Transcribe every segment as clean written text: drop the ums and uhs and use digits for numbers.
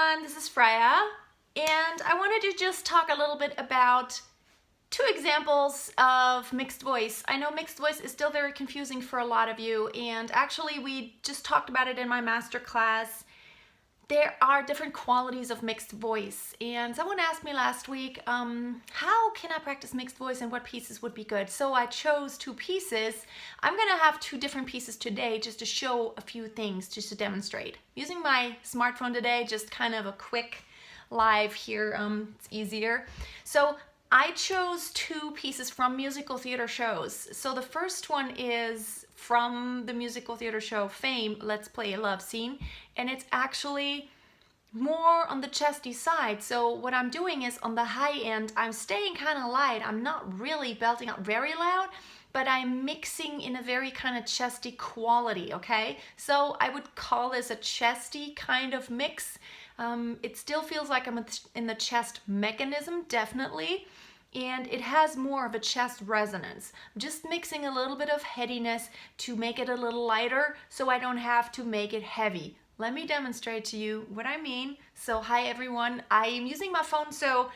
everyone, this is Freya, and I wanted to just talk a little bit about two examples of mixed voice. I know mixed voice is still very confusing for a lot of you, and actually we just talked about it in my master class. There are different qualities of mixed voice, and someone asked me last week, how can I practice mixed voice and what pieces would be good? So I chose two pieces. I'm gonna have two different pieces today just to show a few things, just to demonstrate. Using my smartphone today, just kind of a quick live here, it's easier. So I chose two pieces from musical theater shows. So the first one is from the musical theater show Fame, Let's Play a Love Scene, and it's actually more on the chesty side. So what I'm doing is on the high end, I'm staying kind of light. I'm not really belting out very loud, but I'm mixing in a very kind of chesty quality, okay? So I would call this a chesty kind of mix. It still feels like I'm in the chest mechanism, definitely. And it has more of a chest resonance. I'm just mixing a little bit of headiness to make it a little lighter so I don't have to make it heavy. Let me demonstrate to you what I mean. So hi everyone, I am using my phone, so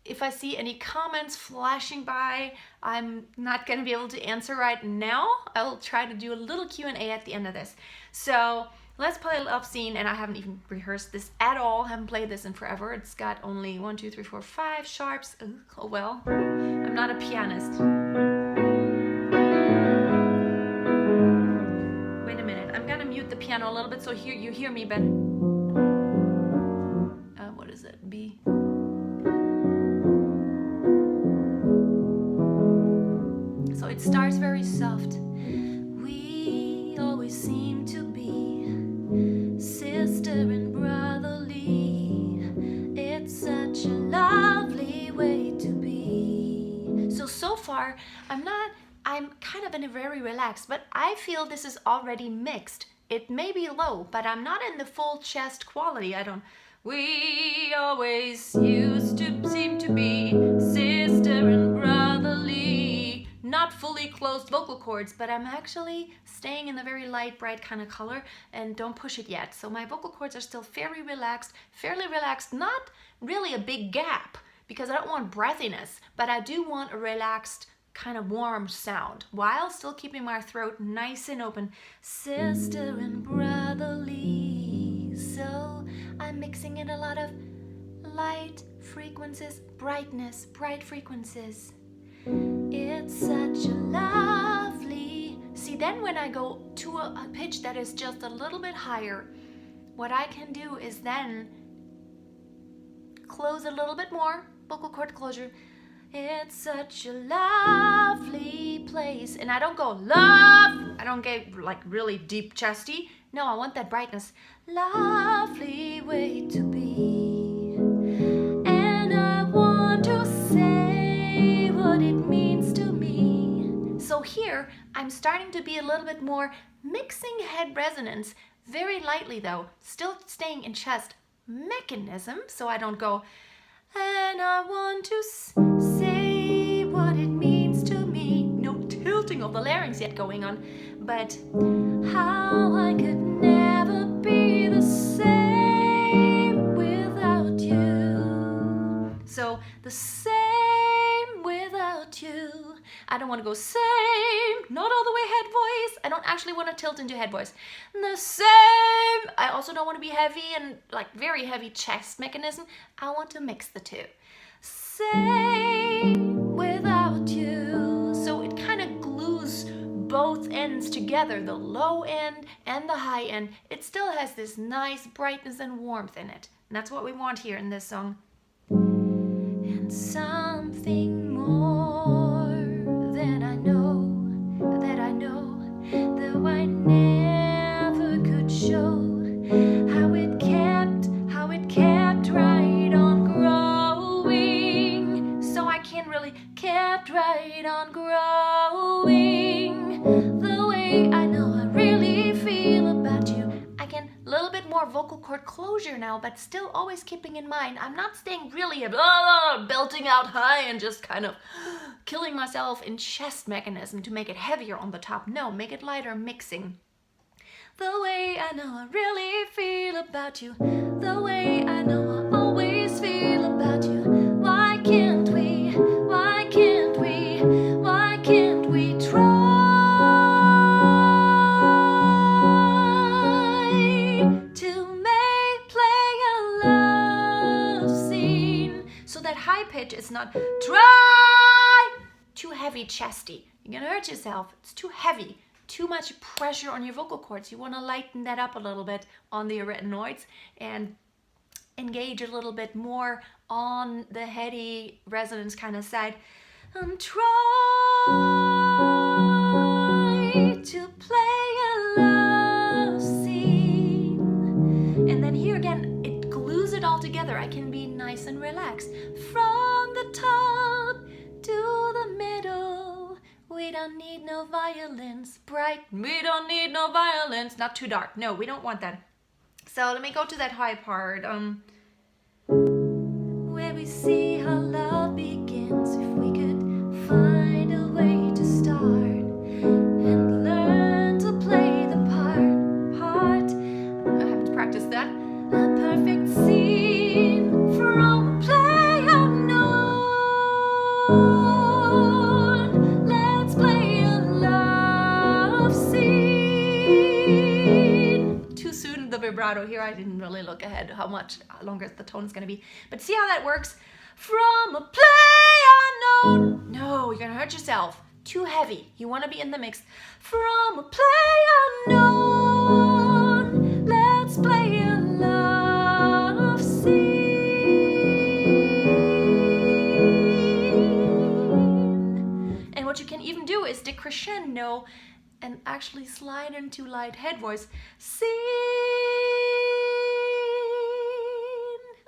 if I see any comments flashing by, I'm not going to be able to answer right now. I'll try to do a little Q&A at the end of this. So let's play a love scene, and I haven't even rehearsed this at all. Haven't played this in forever. It's got only 1, 2, 3, 4, 5 sharps. Oh well, I'm not a pianist. Wait a minute, I'm gonna mute the piano a little bit so here you hear me, but what is it? B. So it starts very soft. We always seem to be sister and brotherly. It's such a lovely way to be. So far, I'm kind of in a very relaxed, but I feel this is already mixed. It may be low, but I'm not in the full chest quality. We always used to seem to be sister and brotherly. Not fully closed vocal cords, but I'm actually staying in the very light, bright kind of color, and don't push it yet. So my vocal cords are still fairly relaxed, not really a big gap, because I don't want breathiness, but I do want a relaxed, kind of warm sound, while still keeping my throat nice and open. Sister and brotherly. So I'm mixing in a lot of light frequencies, brightness, bright frequencies. It's such a lovely... See, then when I go to a pitch that is just a little bit higher, what I can do is then close a little bit more, vocal cord closure. It's such a lovely place. And I don't go love, I don't get like really deep chesty. No, I want that brightness. Lovely way to be. And I want to say what it means to me. So here, I'm starting to be a little bit more mixing head resonance, very lightly though, still staying in chest mechanism, so I don't go, and I want to say what it means to me. No tilting of the larynx yet going on, but how I could never be the same without you. So the same without you. I don't want to go same, not all the way head voice. I don't actually want to tilt into head voice. The same. I also don't want to be heavy and like very heavy chest mechanism. I want to mix the two. Same without you. So it kind of glues both ends together, the low end and the high end. It still has this nice brightness and warmth in it. And that's what we want here in this song. And something more that I know, though I never could show, how it kept right on growing. So I can't really kept right on growing the way I know I really feel about you. I can a little bit more vocal cord closure now, but still always keeping in mind I'm not staying really belting out high and just kind of killing myself in chest mechanism to make it heavier on the top. No, make it lighter, mixing. the way I know I really feel about you, the way I know I always feel about you. Why can't we, why can't we, why can't we try to play a love scene? So that high pitch is not try, too heavy chesty. You're gonna hurt yourself. It's too heavy, too much pressure on your vocal cords. You want to lighten that up a little bit on the arytenoids and engage a little bit more on the heady resonance kind of side. Try to play a love scene. And then here again, it glues it all together. I can be nice and relaxed. From the top to the middle, we don't need no violins. Bright, we don't need no violins. Not too dark. No, we don't want that. So let me go to that high part. Where we see how love begins. If we could find a way to start and learn to play the part. I have to practice that. A perfect scene from a play unknown. Let's play a love scene. Too soon the vibrato here. I didn't really look ahead how much longer the tone is going to be. But see how that works? From a play unknown. No, you're going to hurt yourself. Too heavy. You want to be in the mix. From a play unknown. Let's play a love scene. And what you can even do is decrescendo and actually slide into light head voice. Scene.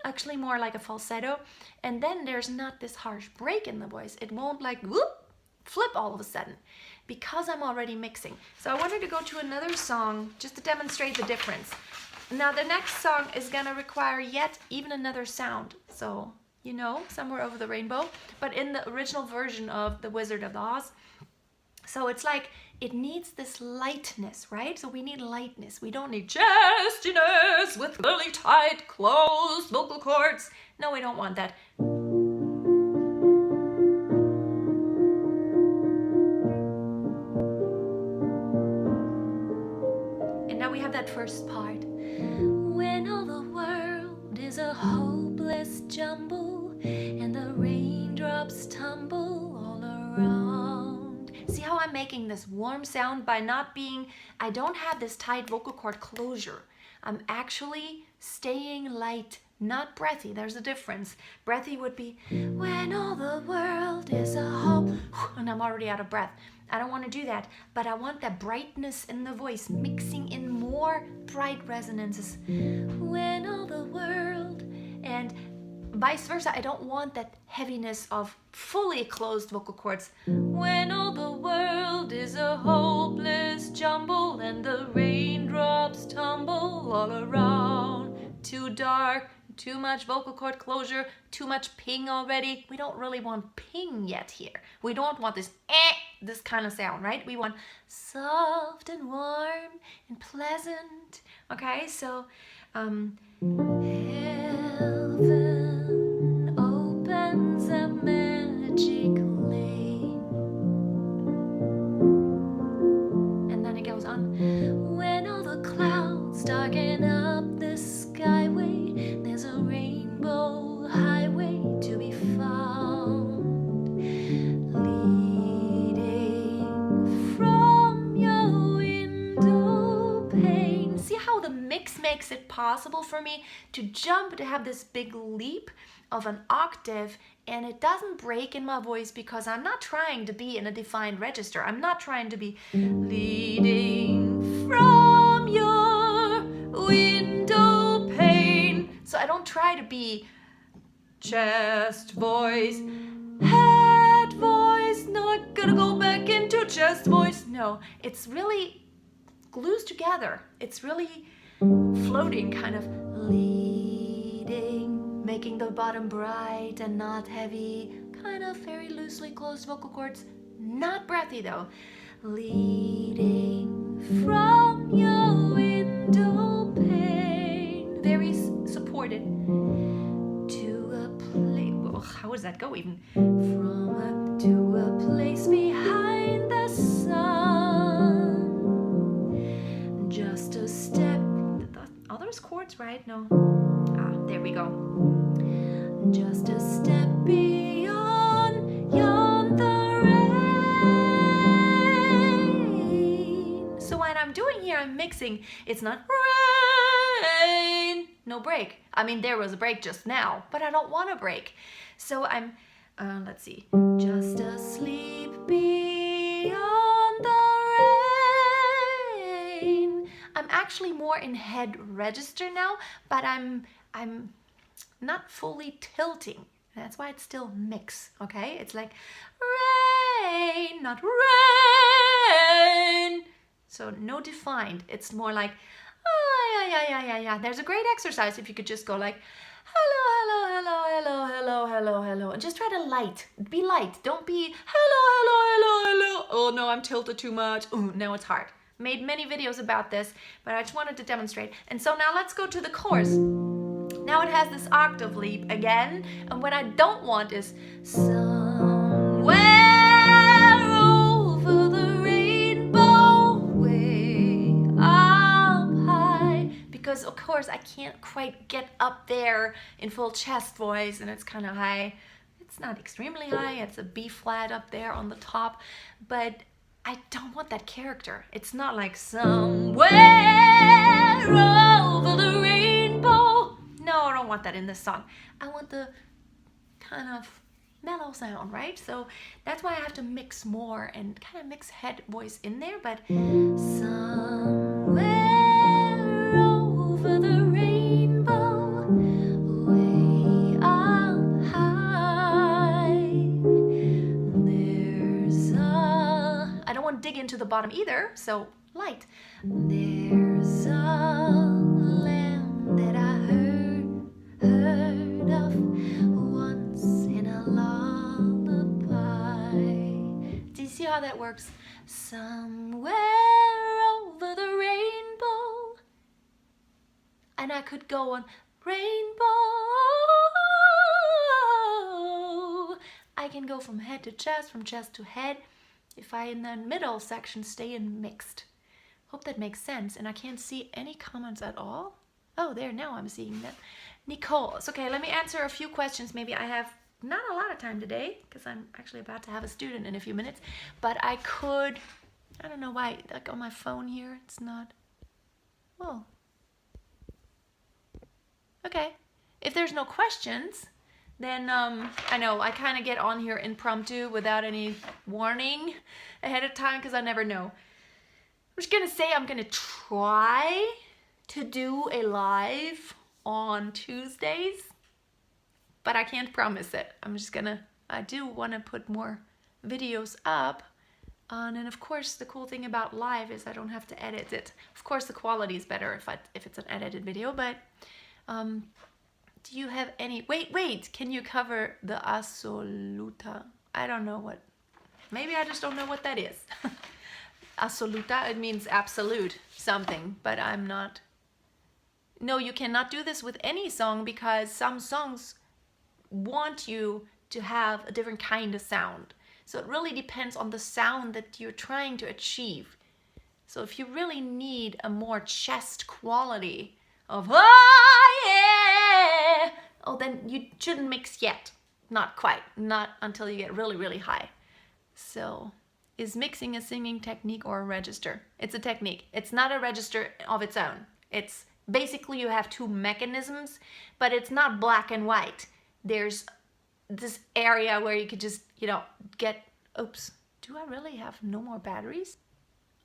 Actually more like a falsetto. And then there's not this harsh break in the voice. It won't like whoop, flip all of a sudden because I'm already mixing. So I wanted to go to another song just to demonstrate the difference. Now the next song is gonna require yet even another sound. So, you know, Somewhere Over the Rainbow, but in the original version of The Wizard of Oz. So it's like, it needs this lightness, right? So we need lightness. We don't need chestiness with really tight, closed vocal cords. No, we don't want that. And now we have that first part. When all the world is a hopeless jumble and the raindrops tumble all around. See how I'm making this warm sound by not being, I don't have this tight vocal cord closure. I'm actually staying light, not breathy. There's a difference. Breathy would be, when all the world is a hope, and I'm already out of breath. I don't want to do that, but I want that brightness in the voice, mixing in more bright resonances. When all the world, and vice versa, I don't want that heaviness of fully closed vocal cords. When all the world is a hopeless jumble and the raindrops tumble all around. Too dark, too much vocal cord closure, too much ping already. We don't really want ping yet here. We don't want this this kind of sound, right? We want soft and warm and pleasant. Okay, so heaven opens a magic lane. And then it goes on. When all the clouds darken up the skyway, there's a rainbow highway to be found, leading from your window pane. See how the mix makes it possible for me to jump, to have this big leap of an octave, and it doesn't break in my voice because I'm not trying to be in a defined register. I'm not trying to be leading from your window pane. So I don't try to be chest voice, head voice. No, I gotta go back into chest voice. No, it's really glues together. It's really floating, kind of leading, making the bottom bright and not heavy, kind of very loosely closed vocal cords, not breathy though. Leading from your window pane. Very supported. To a place, well, how does that go even? To a place behind the sun. Just a step. Are those chords right? No. There we go. Just a step beyond yonder rain. So what I'm doing here, I'm mixing. It's not rain. No break. I mean, there was a break just now, but I don't want a break. So I'm, let's see. Just asleep beyond the rain. I'm actually more in head register now, but I'm not fully tilting. That's why it's still mix, okay? It's like rain, not rain. So no defined. It's more like, yeah. There's a great exercise if you could just go like, hello, and just try to be light. Don't be hello. Oh no, I'm tilted too much. Oh, no, it's hard. Made many videos about this, but I just wanted to demonstrate. And so now let's go to the chorus. Now it has this octave leap again, and what I don't want is somewhere over the rainbow way up high, because of course I can't quite get up there in full chest voice, and it's kind of high. It's not extremely high, it's a B flat up there on the top, but I don't want that character. It's not like somewhere over the rainbow. No, I don't want that in this song. I want the kind of mellow sound, right? So that's why I have to mix more and kind of mix head voice in there, but somewhere over the rainbow, way up high, there's a... I don't want to dig into the bottom either, so light. There's a land that I heard of once in a lullaby. Do you see how that works? Somewhere over the rainbow. And I could go on rainbow. I can go from head to chest, from chest to head, if I in the middle section stay in mixed. Hope that makes sense. And I can't see any comments at all. Oh, there, now I'm seeing them. Nicole, it's okay, let me answer a few questions. Maybe I have not a lot of time today because I'm actually about to have a student in a few minutes, but I could, I don't know why, like on my phone here, it's not, oh. Okay, if there's no questions, then I know I kind of get on here impromptu without any warning ahead of time because I never know. I'm just gonna say I'm gonna try to do a live on Tuesdays, but I can't promise it. I do want to put more videos up, and of course the cool thing about live is I don't have to edit it. Of course the quality is better if it's an edited video, but do you have any, wait, can you cover the assoluta? I don't know what, maybe I just don't know what that is. Assoluta, it means absolute something, but I'm not. No, you cannot do this with any song because some songs want you to have a different kind of sound. So it really depends on the sound that you're trying to achieve. So if you really need a more chest quality of, oh yeah, oh, then you shouldn't mix yet. Not quite, not until you get really, really high. So is mixing a singing technique or a register? It's a technique. It's not a register of its own. It's basically you have two mechanisms, but it's not black and white. There's this area where you could just, get, oops, do I really have no more batteries?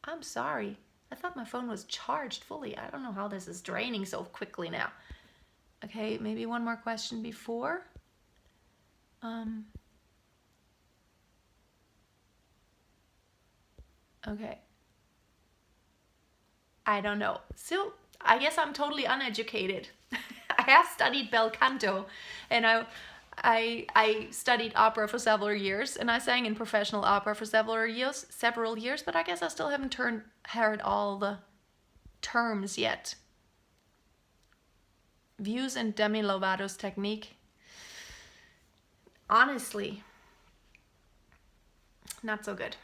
I'm sorry. I thought my phone was charged fully. I don't know how this is draining so quickly now. Okay, maybe one more question before. Okay. I don't know. So I guess I'm totally uneducated. I have studied bel canto, and I studied opera for several years, and I sang in professional opera for several years, but I guess I still haven't heard all the terms yet. Views and Demi Lovato's technique. Honestly, not so good.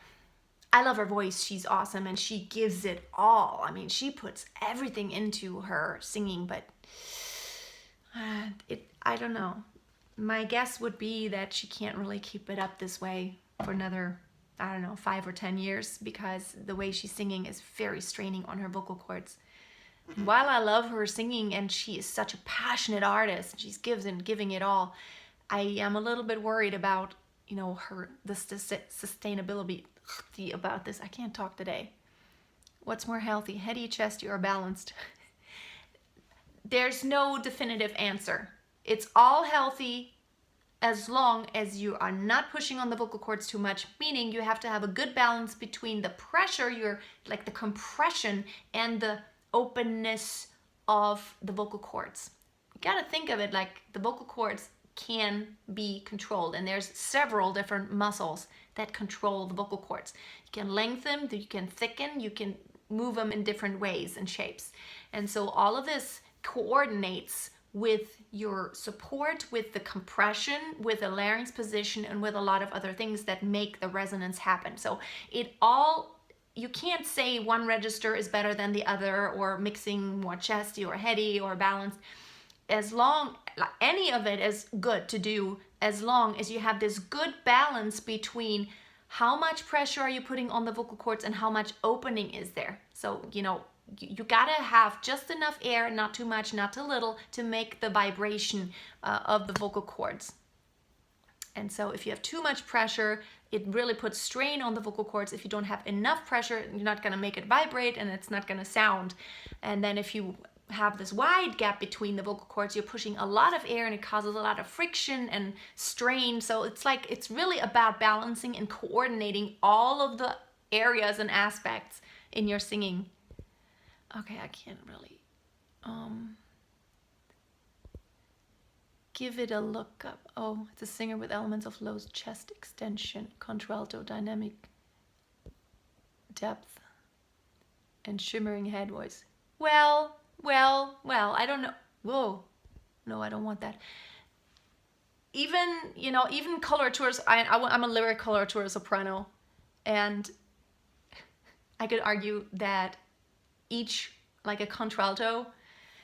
I love her voice. She's awesome, and she gives it all. I mean, she puts everything into her singing, but I don't know. My guess would be that she can't really keep it up this way for another, I don't know, 5 or 10 years, because the way she's singing is very straining on her vocal cords. And while I love her singing, and she is such a passionate artist, she's giving it all, I am a little bit worried about, the sustainability about this. I can't talk today. What's more healthy, heady, chesty, or balanced? There's no definitive answer. It's all healthy as long as you are not pushing on the vocal cords too much, meaning you have to have a good balance between the pressure, like the compression, and the openness of the vocal cords. You gotta think of it like the vocal cords can be controlled, and there's several different muscles that control the vocal cords. You can lengthen, you can thicken, you can move them in different ways and shapes. And so all of this coordinates with your support, with the compression, with the larynx position, and with a lot of other things that make the resonance happen. So you can't say one register is better than the other, or mixing more chesty or heady or balanced. Any of it is good to do, as long as you have this good balance between how much pressure are you putting on the vocal cords and how much opening is there. So, you gotta have just enough air, not too much, not too little, to make the vibration of the vocal cords. And so if you have too much pressure, it really puts strain on the vocal cords. If you don't have enough pressure, you're not gonna make it vibrate, and it's not gonna sound. And then if you have this wide gap between the vocal cords, you're pushing a lot of air, and it causes a lot of friction and strain. So it's really about balancing and coordinating all of the areas and aspects in your singing. Okay, I can't really give it a look up. Oh, it's a singer with elements of low chest extension, contralto, dynamic depth, and shimmering head voice. Well, I don't know. Whoa, no, I don't want that. Even coloratura, I'm a lyric coloratura soprano, and I could argue that each, like a contralto,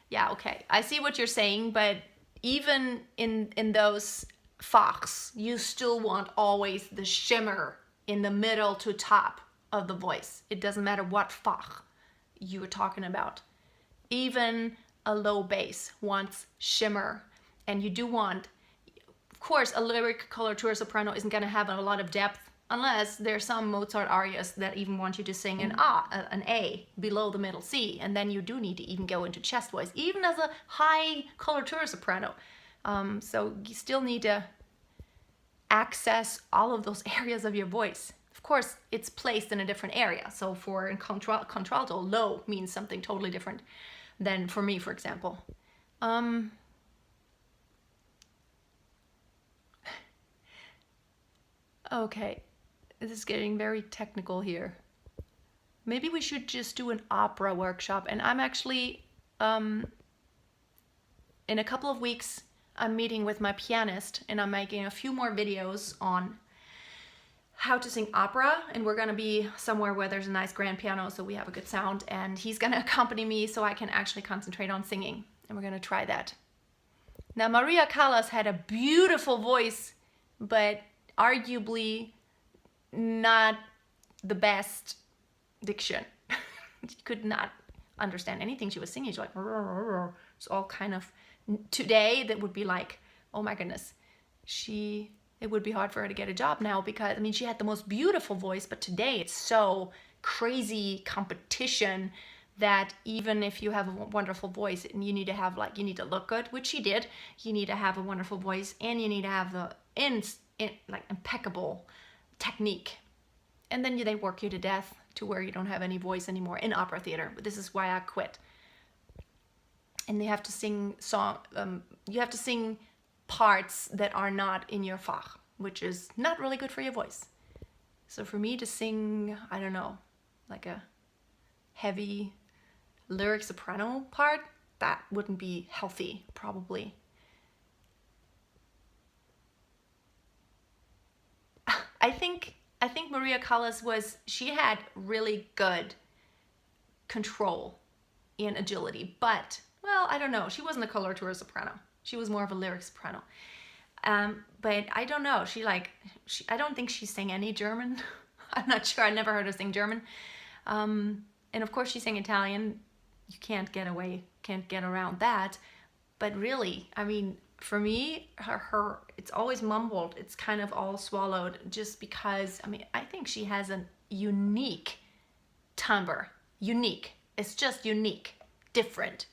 yeah, okay, I see what you're saying, but even in those Fachs, you still want always the shimmer in the middle to top of the voice. It doesn't matter what Fach you're talking about. Even a low bass wants shimmer, and you do want, of course, a lyric coloratura soprano isn't going to have a lot of depth, unless there's some Mozart arias that even want you to sing an A below the middle C, and then you do need to even go into chest voice, even as a high coloratura soprano. So you still need to access all of those areas of your voice. Of course, it's placed in a different area. So for contralto, low means something totally different than for me, for example. Okay. This is getting very technical here. Maybe we should just do an opera workshop. And I'm actually, in a couple of weeks, I'm meeting with my pianist, and I'm making a few more videos on how to sing opera. And we're gonna be somewhere where there's a nice grand piano, so we have a good sound. And he's gonna accompany me so I can actually concentrate on singing. And we're gonna try that. Now, Maria Callas had a beautiful voice, but arguably not the best diction. You could not understand anything she was singing. She's like, it's all kind of, today that would be like, oh my goodness, it would be hard for her to get a job now, because she had the most beautiful voice, but today it's so crazy competition that even if you have a wonderful voice, you need to look good, which she did. You need to have a wonderful voice, and you need to have the impeccable technique. And then they work you to death to where you don't have any voice anymore in opera theater. But this is why I quit. And you have to sing parts that are not in your Fach, which is not really good for your voice. So for me to sing, I don't know, like a heavy lyric soprano part, that wouldn't be healthy, probably. I think Maria Callas she had really good control and agility, but, well, I don't know. She wasn't a coloratura soprano. She was more of a lyric soprano. But I don't know. I don't think she sang any German. I'm not sure. I never heard her sing German. And of course she sang Italian. You can't get around that. But really, I mean, for me, her it's always mumbled. It's kind of all swallowed just because, I mean, I think she has a unique timbre. Unique. It's just unique. Different.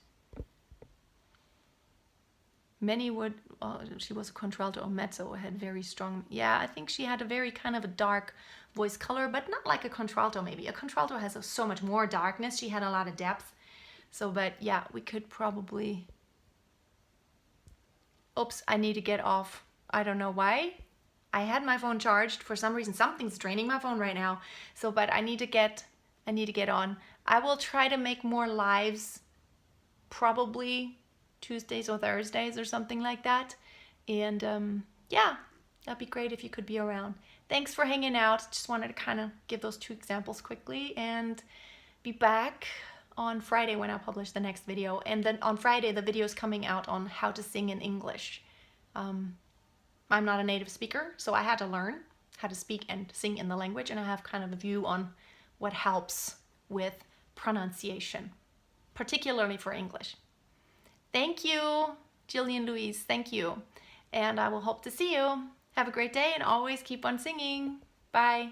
Many would, she was a contralto or mezzo, had very strong, yeah, I think she had a very kind of a dark voice color, but not like a contralto maybe. A contralto has so much more darkness. She had a lot of depth. So, but yeah, we could probably, oops, I need to get off. I don't know why. I had my phone charged. For some reason, something's draining my phone right now. So, but I need to get on. I will try to make more lives, probably Tuesdays or Thursdays or something like that. And yeah, that'd be great if you could be around. Thanks for hanging out. Just wanted to kind of give those 2 examples quickly and be back on Friday when I publish the next video. And then on Friday, the video is coming out on how to sing in English. I'm not a native speaker, so I had to learn how to speak and sing in the language, and I have kind of a view on what helps with pronunciation, particularly for English. Thank you, Jillian Louise. Thank you. And I will hope to see you. Have a great day and always keep on singing. Bye.